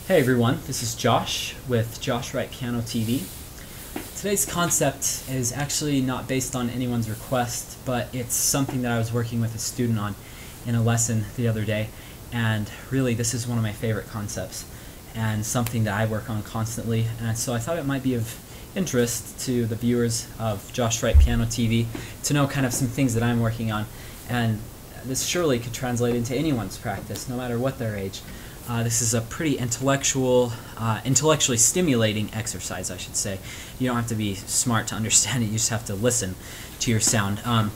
Hey everyone, this is Josh with Josh Wright Piano TV. Today's concept is actually not based on anyone's request, but it's something that I was working with a student on in a lesson the other day, and really this is one of my favorite concepts and something that I work on constantly, and so I thought it might be of interest to the viewers of Josh Wright Piano TV to know kind of some things that I'm working on, and this surely could translate into anyone's practice, no matter what their age. This is a pretty intellectually stimulating exercise, I should say. You don't have to be smart to understand it, you just have to listen to your sound. And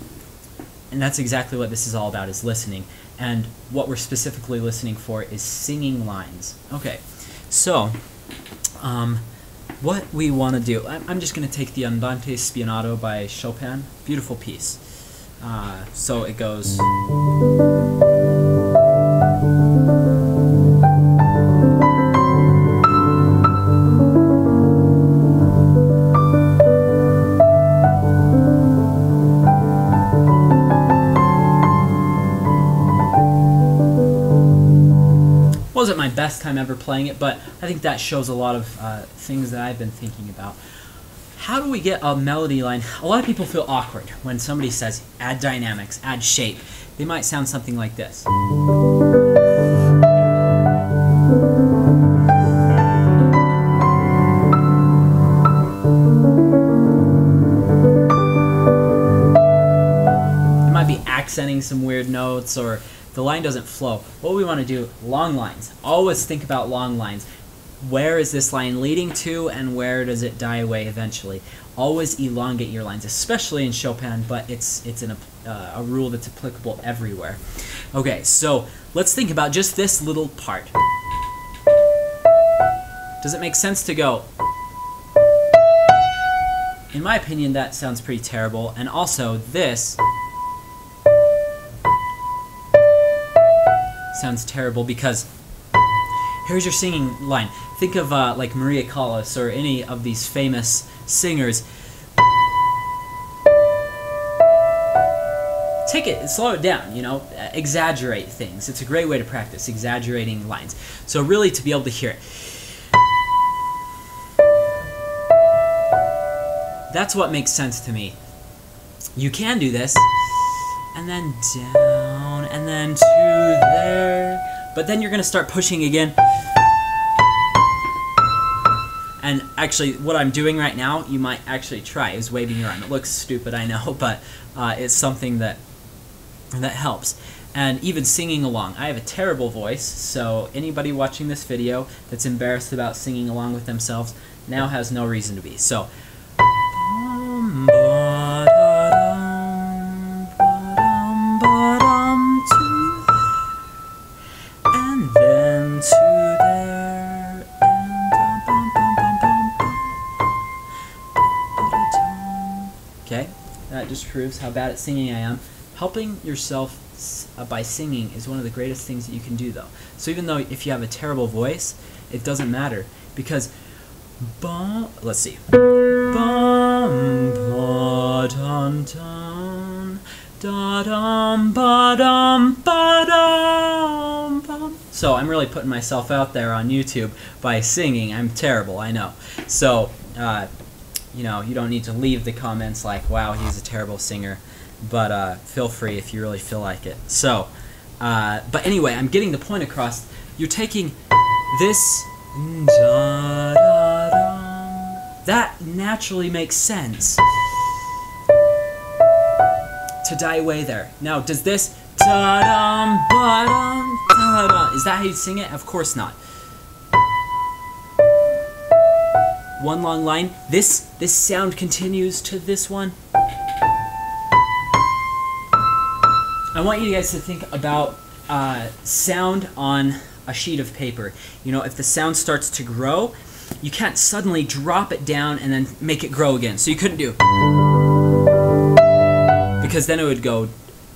that's exactly what this is all about, is listening. And what we're specifically listening for is singing lines. Okay, so what we want to do, I'm just going to take the Andante Spianato by Chopin, beautiful piece. So it goes... Wasn't my best time ever playing it, but I think that shows a lot of things that I've been thinking about. How do we get a melody line? A lot of people feel awkward when somebody says add dynamics, add shape. They might sound something like this. They might be accenting some weird notes, or the line doesn't flow. What we want to do, long lines. Always think about long lines. Where is this line leading to, and where does it die away eventually? Always elongate your lines, especially in Chopin, but it's a rule that's applicable everywhere. Okay, so let's think about just this little part. Does it make sense to go? In my opinion, that sounds pretty terrible, and also this sounds terrible because here's your singing line. Think of like Maria Callas or any of these famous singers. Take it, slow it down, you know, exaggerate things. It's a great way to practice, exaggerating lines. So really to be able to hear it. That's what makes sense to me. You can do this, and then down, and then to there, but then you're going to start pushing again. And actually, what I'm doing right now, you might actually try, is waving your arm. It looks stupid, I know, but it's something that helps. And even singing along. I have a terrible voice, so anybody watching this video that's embarrassed about singing along with themselves now has no reason to be. So, and then to there, and okay, that just proves how bad at singing I am. Helping yourself by singing is one of the greatest things that you can do, though. So even though if you have a terrible voice, it doesn't matter, because let's see. Bum ba dum dum da dum ba dum ba dum bum. So I'm really putting myself out there on YouTube by singing. I'm terrible, I know. So you know, you don't need to leave the comments like, wow, he's a terrible singer, but feel free if you really feel like it. So but anyway, I'm getting the point across. You're taking this da da dum. That naturally makes sense to die away there. Now, does this da-dum, ba-dum, da-dum, is that how you sing it? Of course not. One long line. This sound continues to this one. I want you guys to think about sound on a sheet of paper. You know, if the sound starts to grow, you can't suddenly drop it down and then make it grow again. So you couldn't do, because then it would go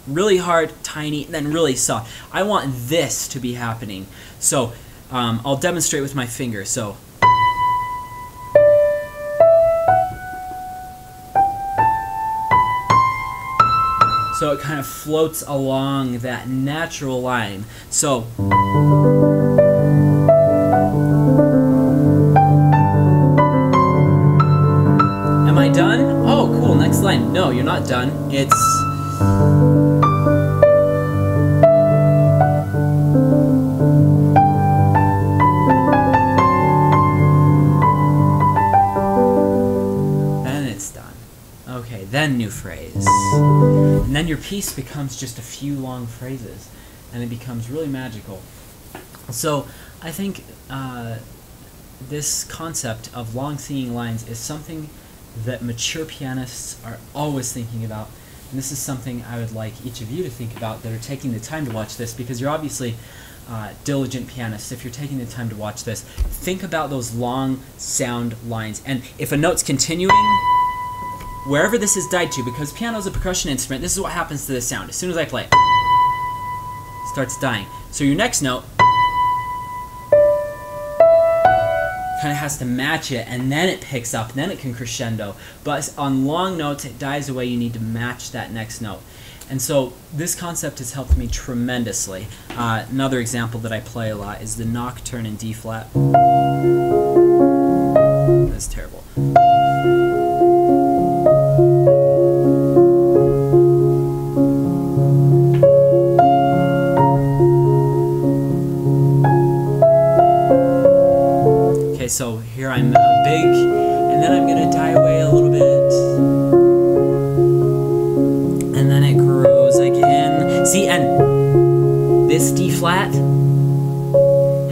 really hard, tiny, and then really soft. I want this to be happening. So I'll demonstrate with my finger. So it kind of floats along that natural line. So Am I done? Oh, cool, next line. No, you're not done. It's... Then it's done. Okay, then new phrase. And then your piece becomes just a few long phrases, and it becomes really magical. So I think this concept of long singing lines is something that mature pianists are always thinking about, and this is something I would like each of you to think about that are taking the time to watch this, because you're obviously diligent pianists. If you're taking the time to watch this, think about those long sound lines, and if a note's continuing, wherever this is died to, because piano is a percussion instrument, this is what happens to the sound. As soon as I play, it starts dying. So your next note kind of has to match it, and then it picks up, and then it can crescendo. But on long notes, it dies away. You need to match that next note. And so this concept has helped me tremendously. Another example that I play a lot is the nocturne in D flat. That's terrible. Okay, so here I'm big, and then I'm going to die away a little bit. And then it grows again. See, and this D flat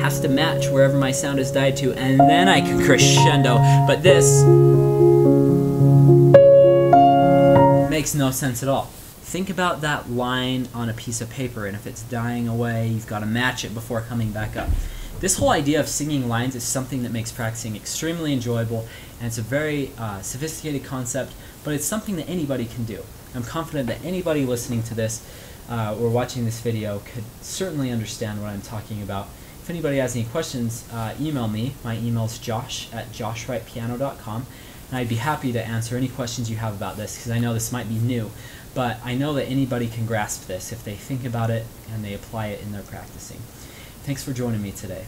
has to match wherever my sound is died to, and then I can crescendo. But this makes no sense at all. Think about that line on a piece of paper, and if it's dying away, you've got to match it before coming back up. This whole idea of singing lines is something that makes practicing extremely enjoyable, and it's a very sophisticated concept, but it's something that anybody can do. I'm confident that anybody listening to this or watching this video could certainly understand what I'm talking about. If anybody has any questions, email me. My email is josh@joshwrightpiano.com, and I'd be happy to answer any questions you have about this, because I know this might be new, but I know that anybody can grasp this if they think about it and they apply it in their practicing. Thanks for joining me today.